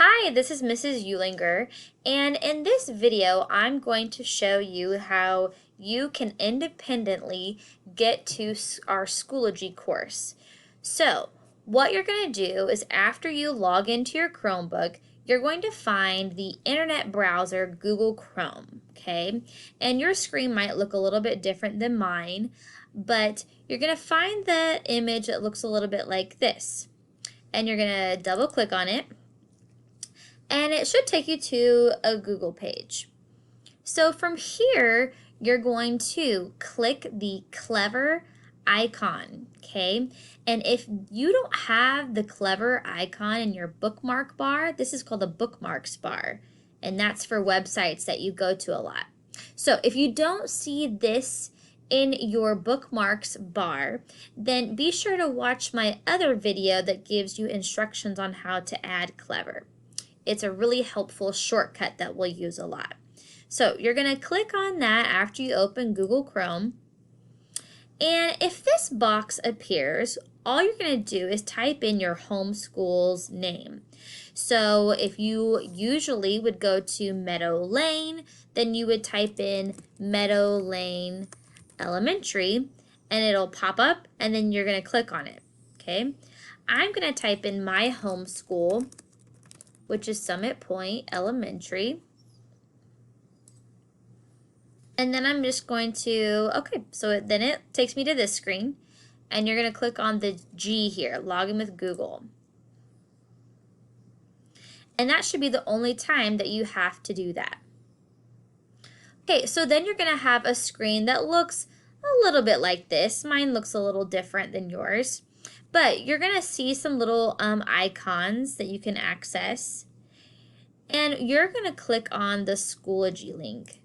Hi, this is Mrs. Eulinger, and in this video, I'm going to show you how you can independently get to our Schoology course. So, what you're going to do is after you log into your Chromebook, you're going to find the internet browser Google Chrome, okay? And your screen might look a little bit different than mine, but you're going to find the image that looks a little bit like this. And you're going to double click on it and it should take you to a Google page. So from here, you're going to click the Clever icon, okay? And if you don't have the Clever icon in your bookmark bar, this is called a bookmarks bar, and that's for websites that you go to a lot. So if you don't see this in your bookmarks bar, then be sure to watch my other video that gives you instructions on how to add Clever. It's a really helpful shortcut that we'll use a lot. So you're going to click on that after you open Google Chrome. And if this box appears, all you're going to do is type in your homeschool's name. So if you usually would go to Meadow Lane, then you would type in Meadow Lane Elementary, and it'll pop up, and then you're going to click on it. Okay, I'm going to type in my homeschool, which is Summit Point Elementary. And then I'm just going to, okay, so then it takes me to this screen, and you're going to click on the G here, log in with Google. And that should be the only time that you have to do that. Okay, so then you're going to have a screen that looks a little bit like this. Mine looks a little different than yours. But you're going to see some little icons that you can access. And you're going to click on the Schoology link.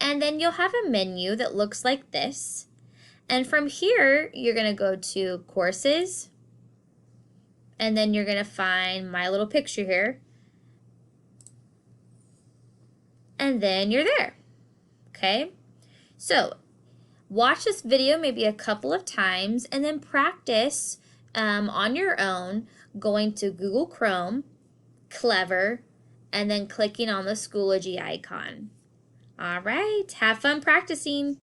And then you'll have a menu that looks like this. And from here, you're going to go to Courses. And then you're going to find my little picture here. And then you're there. Okay? So, watch this video maybe a couple of times and then practice on your own going to Google Chrome, Clever, and then clicking on the Schoology icon. All right, have fun practicing.